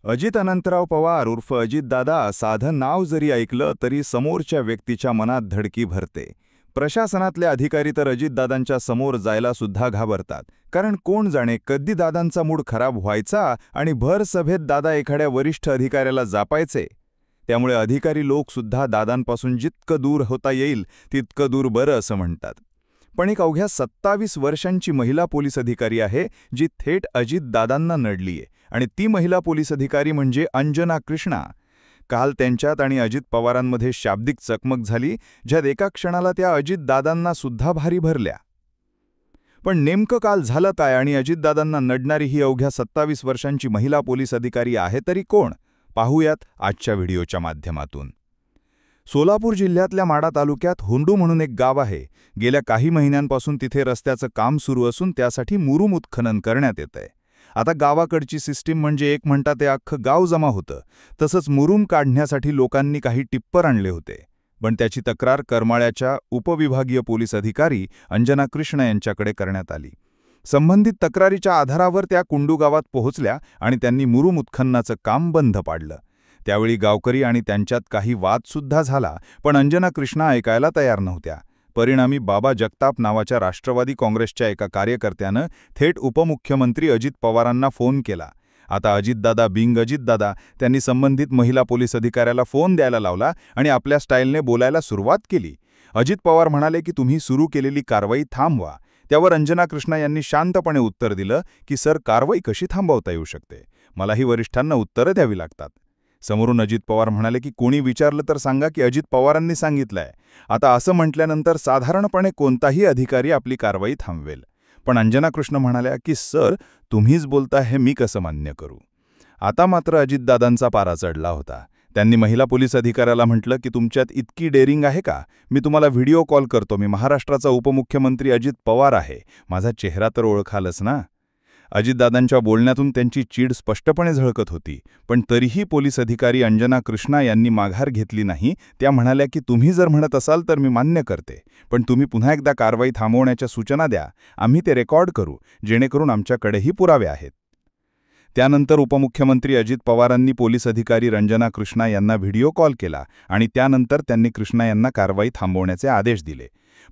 अजित अनंतराव पवार उर्फ अजितदादा साधं नाव जरी ऐकलं तरी समोरच्या व्यक्तीच्या मनात धडकी भरते. प्रशासनातले अधिकारी तर अजितदादांच्या समोर जायला सुद्धा घाबरतात, कारण कोण जाणे कधी दादांचा मूड खराब व्हायचा आणि भर सभेत दादा एखाद्या वरिष्ठ अधिकाऱ्याला जापायचे. त्यामुळे अधिकारी लोक सुद्धा दादांपासून जितकं दूर होता येईल तितकं दूर बरं असं म्हणतात. पण एक अवघ्या 27 वर्षांची महिला पोलीस अधिकारी आहे जी थेट अजितदादांना नडलीये, आणि ती महिला पोलीस अधिकारी म्हणजे अंजना कृष्णा. काल त्यांच्यात आणि अजित पवारांमध्ये शाब्दिक चकमक झाली, ज्यात एका क्षणाला त्या अजितदादांना सुद्धा भारी भरल्या. पण नेमकं काल झालं काय आणि अजितदादांना नडणारी ही अवघ्या 27 वर्षांची महिला पोलीस अधिकारी आहे तरी कोण, पाहूयात आजच्या व्हिडिओच्या माध्यमातून. सोलापूर जिल्ह्यातल्या माढा तालुक्यात होंडू म्हणून एक गाव आहे. गेल्या काही महिन्यांपासून तिथे रस्त्याचं काम सुरू असून त्यासाठी मुरुम उत्खनन करण्यात येतंय. आता गावाकडची सिस्टीम म्हणजे एक म्हणता ते अख्खं गाव जमा होतं. तसंच मुरुम काढण्यासाठी लोकांनी काही टिप्पर आणले होते. पण त्याची तक्रार करमाळ्याच्या उपविभागीय पोलीस अधिकारी अंजना कृष्ण यांच्याकडे करण्यात आली. संबंधित तक्रारीच्या आधारावर त्या कुंडू गावात पोहोचल्या आणि त्यांनी मुरुम उत्खननाचं काम बंद पाडलं. त्यावेळी गावकरी आणि त्यांच्यात काही वादसुद्धा झाला, पण अंजना कृष्णा ऐकायला तयार नव्हत्या. परिणामी बाबा जगताप नावाच्या राष्ट्रवादी काँग्रेसच्या एका कार्यकर्त्यानं थेट उपमुख्यमंत्री अजित पवारांना फोन केला. आता अजितदादा बिंग अजितदादा त्यांनी संबंधित महिला पोलीस अधिकाऱ्याला फोन द्यायला लावला आणि आपल्या स्टाईलने बोलायला सुरुवात केली. अजित पवार म्हणाले की तुम्ही सुरू केलेली कारवाई थांबवा. त्यावर अंजना कृष्णा यांनी शांतपणे उत्तर दिलं की सर, कारवाई कशी थांबवता येऊ शकते, मलाही वरिष्ठांना उत्तरं द्यावी लागतात. समोरून अजित पवार म्हणाले की कोणी विचारलं तर सांगा की अजित पवारांनी सांगितलंय. आता असं म्हटल्यानंतर साधारणपणे कोणताही अधिकारी आपली कारवाई थांबवेल. पण अंजना कृष्ण म्हणाल्या की सर, तुम्हीच बोलता हे मी कसं मान्य करू. आता मात्र अजितदादांचा पारा चढला होता. त्यांनी महिला पोलीस अधिकाऱ्याला म्हटलं की तुमच्यात इतकी डेअरिंग आहे का, मी तुम्हाला व्हिडिओ कॉल करतो, मी महाराष्ट्राचा उपमुख्यमंत्री अजित पवार आहे, माझा चेहरा तर ओळखालच ना. अजितदादांच्या बोलण्यातून त्यांची चीड स्पष्टपणे झळकत होती. पण तरीही पोलीस अधिकारी अंजना कृष्णा यांनी माघार घेतली नाही. त्या म्हणाल्या की तुम्ही जर म्हणत असाल तर मी मान्य करते, पण तुम्ही पुन्हा एकदा कारवाई थांबवण्याच्या सूचना द्या, आम्ही ते रेकॉर्ड करू, जेणेकरून आमच्याकडेही पुरावे आहेत. त्यानंतर उपमुख्यमंत्री अजित पवारांनी पोलीस अधिकारी अंजना कृष्णा यांना व्हिडिओ कॉल केला आणि त्यानंतर त्यांनी कृष्णा यांना कारवाई थांबवण्याचे आदेश दिले.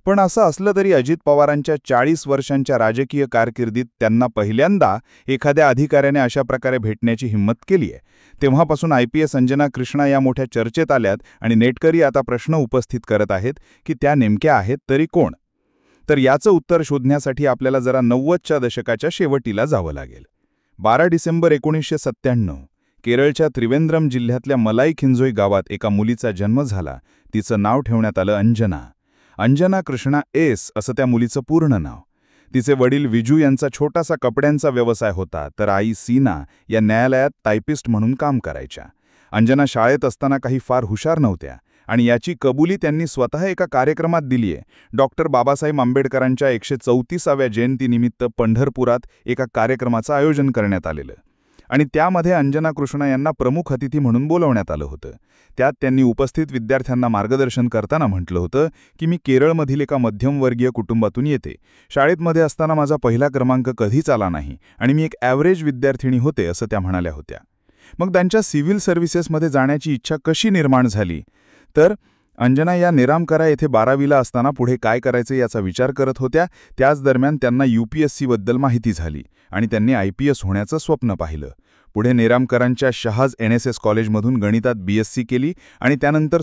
पण असं असलं तरी अजित पवारांच्या 40 वर्षांच्या राजकीय कारकिर्दीत त्यांना पहिल्यांदा एखाद्या अधिकाऱ्याने अशा प्रकारे भेटण्याची हिंमत केली आहे. तेव्हापासून IPS अंजना कृष्णा या मोठ्या चर्चेत आल्यात आणि नेटकरी आता प्रश्न उपस्थित करत आहेत की त्या नेमक्या आहेत तरी कोण. तर याचं उत्तर शोधण्यासाठी आपल्याला जरा 90च्या दशकाच्या शेवटीला जावं लागेल. 12 डिसेंबर 1997 केरळच्या त्रिवेंद्रम जिल्ह्यातल्या मलाई खिंजोई गावात एका मुलीचा जन्म झाला. तिचं नाव ठेवण्यात आलं अंजना. अंजना कृष्णा एस असं त्या मुलीचं पूर्ण नाव. तिचे वडील विजू यांचा छोटासा कपड्यांचा व्यवसाय होता, तर आई सीना या न्यायालयात टायपिस्ट म्हणून काम करायच्या. अंजना शाळेत असताना काही फार हुशार नव्हत्या आणि याची कबुली त्यांनी स्वतः एका कार्यक्रमात दिलीये. डॉक्टर बाबासाहेब आंबेडकरांच्या 134व्या जयंतीनिमित्त पंढरपुरात एका कार्यक्रमाचं आयोजन करण्यात आलेलं आणि त्यामध्ये अंजना कृष्णा यांना प्रमुख अतिथी म्हणून बोलवण्यात आलं होतं. त्यात त्यांनी उपस्थित विद्यार्थ्यांना मार्गदर्शन करताना म्हटलं होतं की मी केरळमधील एका मध्यमवर्गीय कुटुंबातून येते. शाळेमध्ये असताना माझा पहिला क्रमांक कधीच आला नाही आणि मी एक ॲव्हरेज विद्यार्थिनी होते असं त्या म्हणाल्या होत्या. मग त्यांच्या सिव्हिल सर्व्हिसेसमध्ये जाण्याची इच्छा कशी निर्माण झाली, तर अंजना या निरामकरा येथे 12वीला असताना पुढे काय करायचे याचा विचार करत होत्या. त्याच दरम्यान त्यांना UPSCबद्दल माहिती झाली आणि त्यांनी IPS होण्याचं स्वप्न पाहिलं. पुढे निरामकरांच्या शहाज NSS कॉलेजमधून गणितात BSc केली आणि त्यानंतर